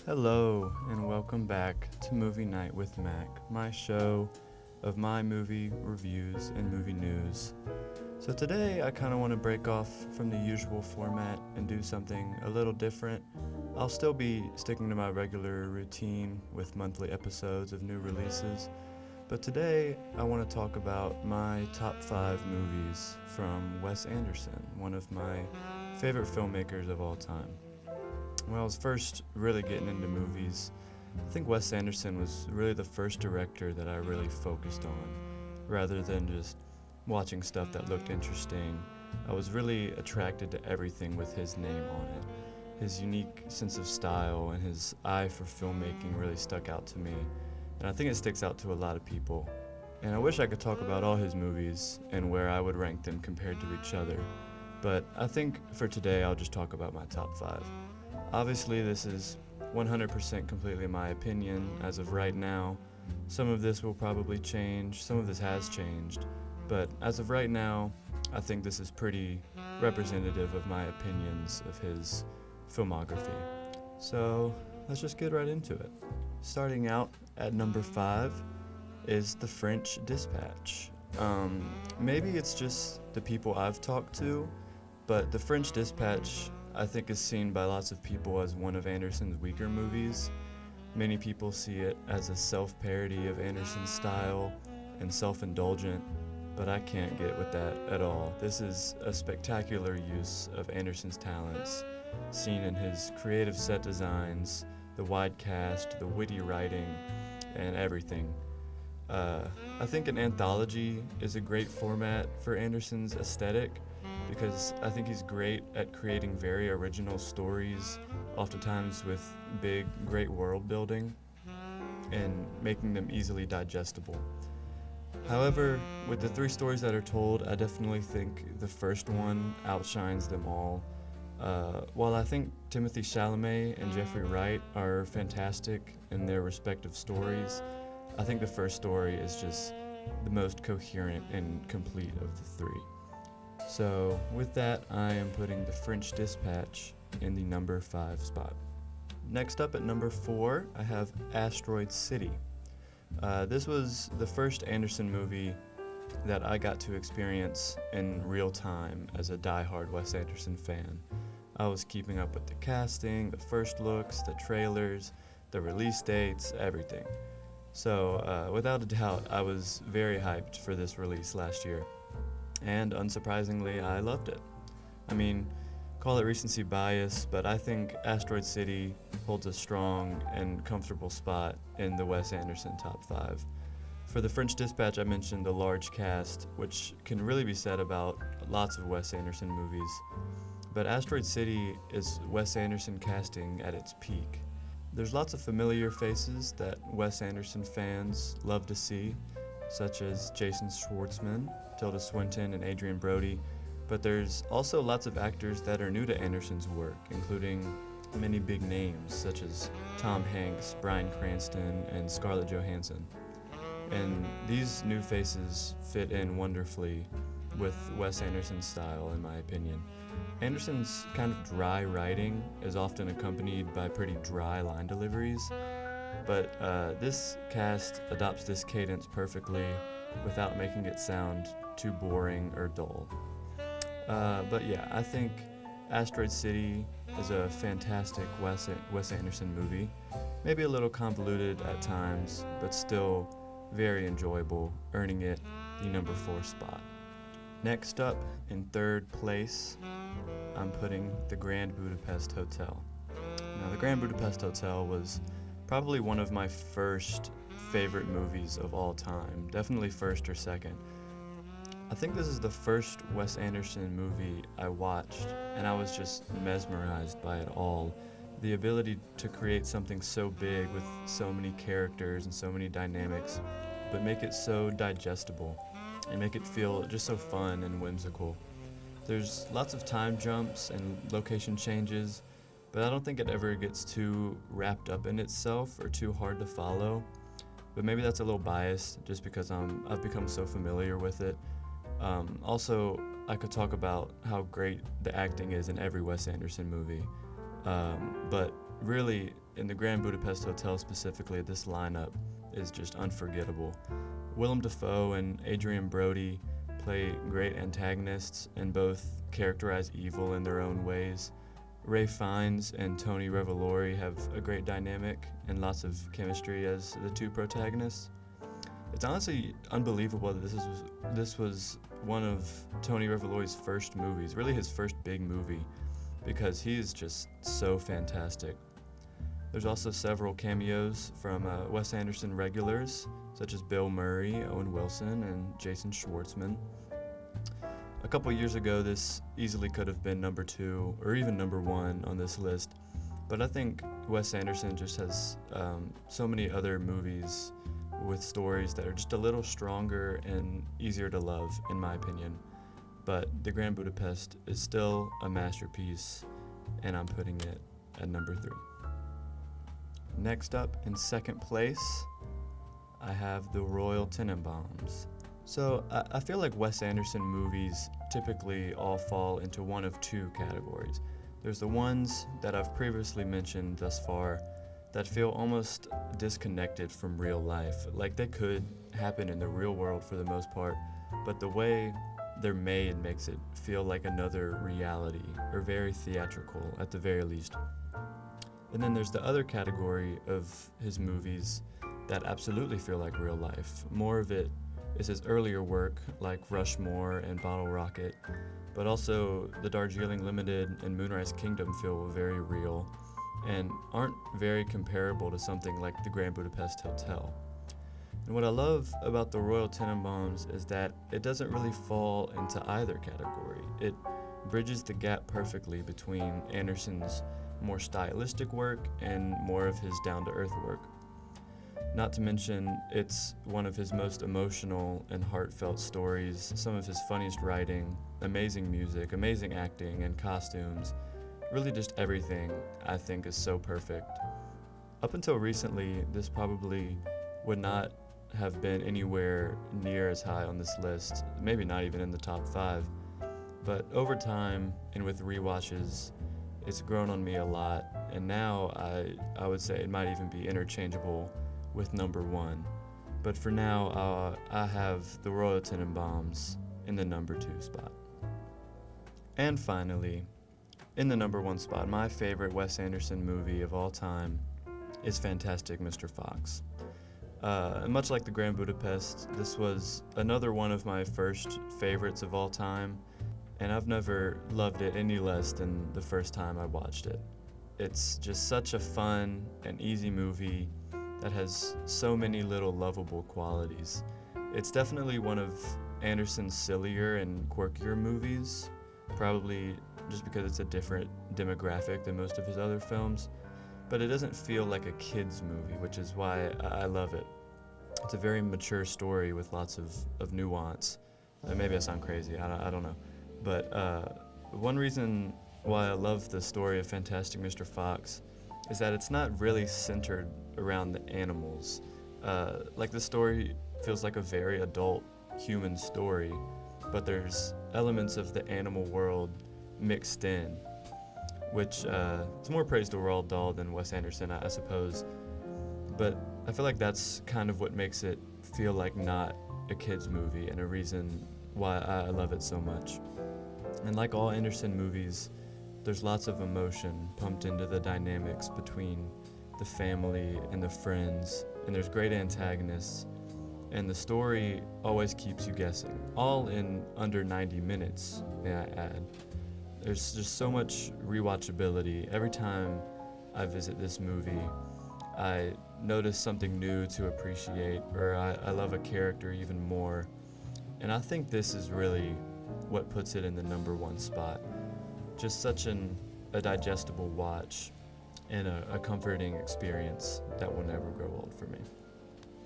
Hello, and welcome back to Movie Night with Mac, my show of my movie reviews and movie news. So today I kind of want to break off from the usual format and do something a little different. I'll still be sticking to my regular routine with monthly episodes of new releases, but today I want to talk about my top 5 movies from Wes Anderson, one of my favorite filmmakers of all time. When I was first really getting into movies, I think Wes Anderson was really the first director that I really focused on, rather than just watching stuff that looked interesting. I was really attracted to everything with his name on it. His unique sense of style and his eye for filmmaking really stuck out to me, and I think it sticks out to a lot of people. And I wish I could talk about all his movies and where I would rank them compared to each other, but I think for today I'll just talk about my top 5. Obviously, this is 100% completely my opinion as of right now. Some of this will probably change, some of this has changed, but as of right now, I think this is pretty representative of my opinions of his filmography. So let's just get right into it. Starting out at number 5 is The French Dispatch. Maybe it's just the people I've talked to, but The French Dispatch I think is seen by lots of people as one of Anderson's weaker movies. Many people see it as a self-parody of Anderson's style and self-indulgent, but I can't get with that at all. This is a spectacular use of Anderson's talents, seen in his creative set designs, the wide cast, the witty writing, and everything. I think an anthology is a great format for Anderson's aesthetic, because I think he's great at creating very original stories, oftentimes with big, great world building, and making them easily digestible. However, with the 3 stories that are told, I definitely think the first one outshines them all. While I think Timothée Chalamet and Jeffrey Wright are fantastic in their respective stories, I think the first story is just the most coherent and complete of the 3. So with that, I am putting The French Dispatch in the number 5 spot. Next up at number 4, I have Asteroid City. This was the first Anderson movie that I got to experience in real time as a diehard Wes Anderson fan. I was keeping up with the casting, the first looks, the trailers, the release dates, everything. So without a doubt, I was very hyped for this release last year. And unsurprisingly, I loved it. I mean, call it recency bias, but I think Asteroid City holds a strong and comfortable spot in the Wes Anderson top 5. For The French Dispatch, I mentioned the large cast, which can really be said about lots of Wes Anderson movies. But Asteroid City is Wes Anderson casting at its peak. There's lots of familiar faces that Wes Anderson fans love to see, such as Jason Schwartzman, Tilda Swinton, and Adrian Brody, but there's also lots of actors that are new to Anderson's work, including many big names such as Tom Hanks, Bryan Cranston, and Scarlett Johansson. And these new faces fit in wonderfully with Wes Anderson's style, in my opinion. Anderson's kind of dry writing is often accompanied by pretty dry line deliveries, but this cast adopts this cadence perfectly without making it sound too boring or dull. But yeah, I think Asteroid City is a fantastic Wes Anderson movie. Maybe a little convoluted at times, but still very enjoyable, earning it the number 4 spot. Next up, in 3rd place, I'm putting The Grand Budapest Hotel. Now, The Grand Budapest Hotel was probably one of my first favorite movies of all time, definitely first or second. I think this is the first Wes Anderson movie I watched, and I was just mesmerized by it all. The ability to create something so big with so many characters and so many dynamics, but make it so digestible and make it feel just so fun and whimsical. There's lots of time jumps and location changes, but I don't think it ever gets too wrapped up in itself or too hard to follow. But maybe that's a little biased just because I've become so familiar with it. Also, I could talk about how great the acting is in every Wes Anderson movie. But really, in the Grand Budapest Hotel specifically, this lineup is just unforgettable. Willem Dafoe and Adrian Brody play great antagonists and both characterize evil in their own ways. Ray Fiennes and Tony Revolori have a great dynamic and lots of chemistry as the two protagonists. It's honestly unbelievable that this was one of Tony Revolori's first movies, really his first big movie, because he is just so fantastic. There's also several cameos from Wes Anderson regulars, such as Bill Murray, Owen Wilson, and Jason Schwartzman. A couple years ago, this easily could have been number 2 or even number 1 on this list, but I think Wes Anderson just has so many other movies with stories that are just a little stronger and easier to love, in my opinion. But The Grand Budapest is still a masterpiece, and I'm putting it at number 3. Next up, in second place, I have The Royal Tenenbaums. So I feel like Wes Anderson movies typically all fall into one of two categories. There's the ones that I've previously mentioned thus far that feel almost disconnected from real life, like they could happen in the real world for the most part, but the way they're made makes it feel like another reality, or very theatrical at the very least. And then there's the other category of his movies that absolutely feel like real life. More of it is his earlier work, like Rushmore and Bottle Rocket, but also The Darjeeling Limited and Moonrise Kingdom feel very real and aren't very comparable to something like The Grand Budapest Hotel. And what I love about The Royal Tenenbaums is that it doesn't really fall into either category. It bridges the gap perfectly between Anderson's more stylistic work and more of his down-to-earth work. Not to mention, it's one of his most emotional and heartfelt stories, some of his funniest writing, amazing music, amazing acting and costumes. Really just everything, I think, is so perfect. Up until recently, this probably would not have been anywhere near as high on this list, maybe not even in the top 5. But over time, and with rewatches, it's grown on me a lot, and now I would say it might even be interchangeable with number 1. But for now, I have The Royal Tenenbaums in the number 2 spot. And finally, in the number 1 spot, my favorite Wes Anderson movie of all time is Fantastic Mr. Fox. Much like The Grand Budapest, this was another one of my first favorites of all time, and I've never loved it any less than the first time I watched it. It's just such a fun and easy movie that has so many little lovable qualities. It's definitely one of Anderson's sillier and quirkier movies, probably just because it's a different demographic than most of his other films, but it doesn't feel like a kid's movie, which is why I love it. It's a very mature story with lots of nuance. Maybe I sound crazy, I don't know. But one reason why I love the story of Fantastic Mr. Fox is that it's not really centered around the animals. Like the story feels like a very adult human story, but there's elements of the animal world mixed in, which it's more praise to Roald Dahl than Wes Anderson, I suppose. But I feel like that's kind of what makes it feel like not a kid's movie and a reason why I love it so much. And like all Anderson movies, there's lots of emotion pumped into the dynamics between the family and the friends, and there's great antagonists, and the story always keeps you guessing, all in under 90 minutes, may I add. There's just so much rewatchability. Every time I visit this movie, I notice something new to appreciate, or I love a character even more, and I think this is really what puts it in the number 1 spot. Just such a digestible watch and a comforting experience that will never grow old for me.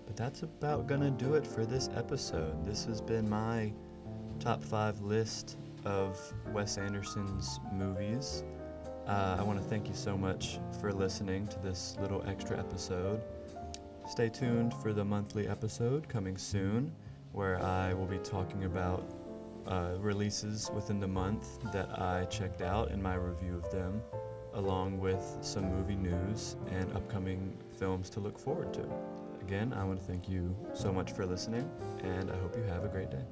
But that's about gonna do it for this episode. This has been my top 5 list of Wes Anderson's movies. I want to thank you so much for listening to this little extra episode. Stay tuned for the monthly episode coming soon, where I will be talking about releases within the month that I checked out in my review of them, along with some movie news and upcoming films to look forward to. Again, I want to thank you so much for listening, and I hope you have a great day.